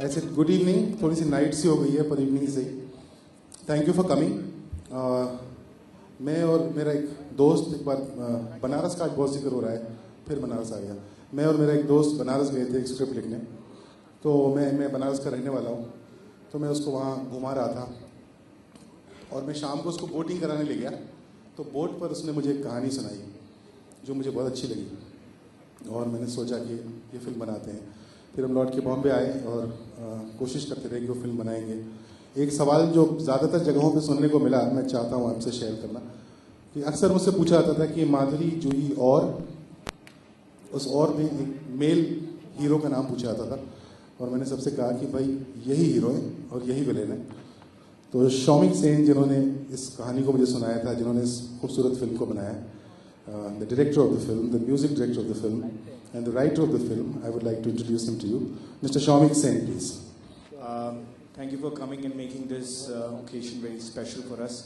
ऐसे good evening, थोड़ी सी night सी हो गई है पर इवनिंग से ही। Thank you for coming. मैं और मेरा एक दोस्त एक बार बनारस का बहुत जिक्र हो रहा है, फिर बनारस आ गया। मैं और मेरा एक दोस्त बनारस गए थे एक स्क्रिप्ट लिखने। तो मैं बनारस का रहने वाला हूँ, तो मैं उसको वहाँ घुमा रहा था और मैं शाम को उसको बोटिंग कराने ले गया। तो बोट पर उसने मुझे एक कहानी सुनाई जो मुझे बहुत अच्छी लगी और मैंने सोचा कि ये फिल्म बनाते हैं। फिर हम लौट के बॉम्बे आए और कोशिश करते रहे कि वो फिल्म बनाएंगे। एक सवाल जो ज़्यादातर जगहों पे सुनने को मिला, मैं चाहता हूँ आपसे शेयर करना, कि अक्सर मुझसे पूछा जाता था कि माधुरी, जूही और उस और में एक मेल हीरो का नाम पूछा जाता था और मैंने सबसे कहा कि भाई यही हीरो है और यही विलेन है। तो शौमिक सेन जिन्होंने इस कहानी को मुझे सुनाया था, जिन्होंने इस खूबसूरत फिल्म को बनाया, the director of the film, the music director of the film and the writer of the film, I would like to introduce him to you. Mr. Shomik Sen, please. Thank you for coming and making this occasion very special for us.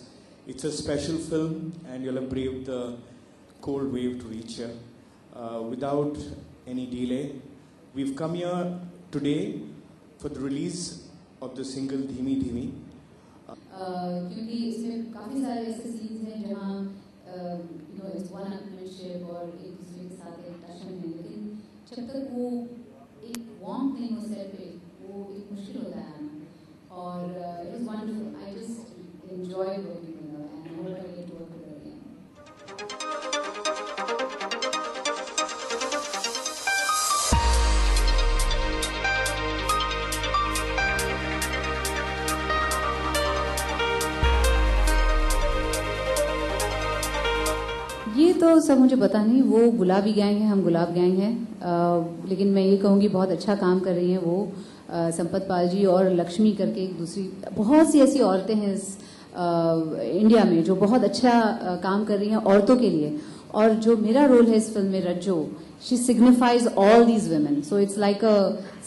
It's a special film and you'll have braved the cold wave to reach here. Without any delay, we've come here today for the release of the single Dhimi Dhimi. क्योंकि इसमें काफ़ी सारे ऐसे scenes हैं जहाँ it's one upmanship और एक दूसरे के साथ एक टशन है, लेकिन जब तक वो एक वार्म नहीं हो सेट पे, वो एक मुश्किल होता है आना। और it was wonderful. I just enjoyed working with her and I hope I get to work with her again. ये तो सब मुझे पता नहीं, वो गुलाबी गैंग है, हम गुलाब गैंग हैं। लेकिन मैं ये कहूँगी बहुत अच्छा काम कर रही हैं वो संपत पाल जी और लक्ष्मी करके एक दूसरी बहुत सी ऐसी औरतें हैं इस इंडिया में जो बहुत अच्छा काम कर रही हैं औरतों के लिए। और जो मेरा रोल है इस फिल्म में Rajjo, she signifies all these women, so it's like a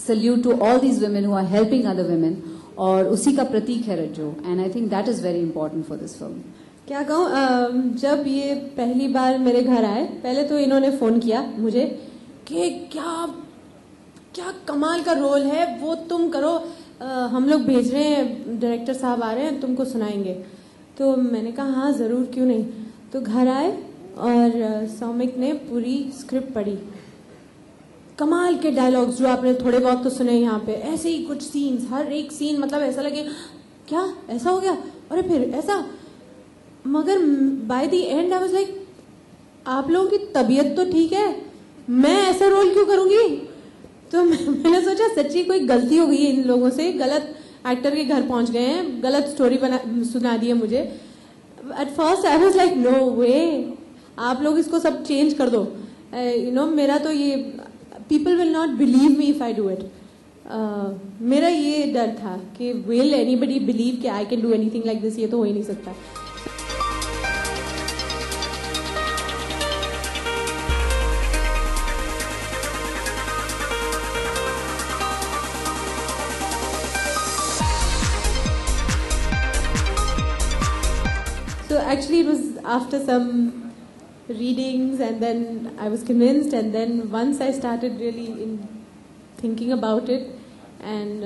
salute to all these women who are helping other women, और उसी का प्रतीक है Rajjo. And I think that is very important for this film. क्या कहूँ, जब ये पहली बार मेरे घर आए, पहले तो इन्होंने फ़ोन किया मुझे कि क्या क्या कमाल का रोल है वो, तुम करो, हम लोग भेज रहे हैं, डायरेक्टर साहब आ रहे हैं, तुमको सुनाएंगे। तो मैंने कहा हाँ ज़रूर, क्यों नहीं। तो घर आए और सौमिक ने पूरी स्क्रिप्ट पढ़ी, कमाल के डायलॉग्स जो आपने थोड़े बहुत तो सुने यहाँ पे, ऐसे ही कुछ सीन्स, हर एक सीन मतलब ऐसा लगे क्या ऐसा हो गया, अरे फिर ऐसा। मगर by the and I was like, आप लोगों की तबीयत तो ठीक है, मैं ऐसा रोल क्यों करूंगी। तो मैंने सोचा सच्ची कोई गलती हो गई है इन लोगों से, गलत एक्टर के घर पहुंच गए हैं, गलत स्टोरी सुना दी है मुझे। At first I was like no way, आप लोग इसको सब चेंज कर दो। मेरा तो ये, people will not believe me if I do it. मेरा ये डर था कि विल एनीबडी बिलीव कि I can do anything like this, ये तो हो ही नहीं सकता। So actually it was after some readings and then I was convinced, and then once I started really thinking about it and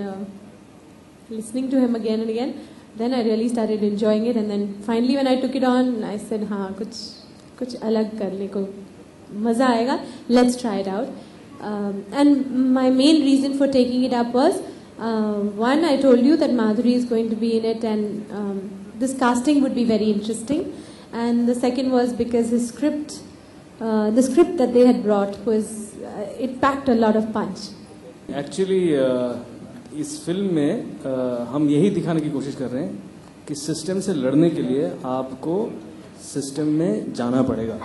listening to him again and again, then I really started enjoying it, and then finally when I took it on I said हाँ कुछ अलग करने को मज़ा आएगा, let's try it out. And my main reason for taking it up was one, I told you that Madhuri is going to be in it, and this casting would be very interesting, and the second was because his script, the script that they had brought was it packed a lot of punch. Actually इस film में हम यही दिखाने की कोशिश कर रहे हैं कि सिस्टम से लड़ने के लिए आपको सिस्टम में जाना पड़ेगा,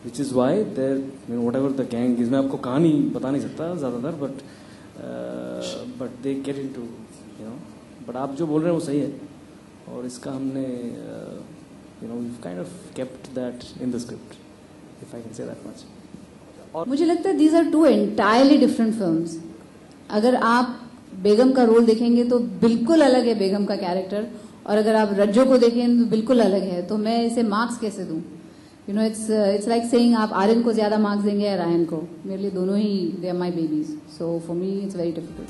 which is why there whatever the gang is, मैं आपको कहानी बता नहीं सकता ज़्यादातर, but they get into, but आप जो बोल रहे हैं वो सही है, और इसका हमने we've kind of kept that in the script, if I can say that much. और मुझे लगता है these are two entirely different films. अगर आप बेगम का रोल देखेंगे तो बिल्कुल अलग है बेगम का कैरेक्टर, और अगर आप रज्जो को देखें तो बिल्कुल अलग है। तो मैं इसे मार्क्स कैसे दूं? इट्स लाइक सेइंग आप आर्यन को ज्यादा मार्क्स देंगे या रायन को। मेरे लिए दोनों ही they are my babies, so for me it's very difficult.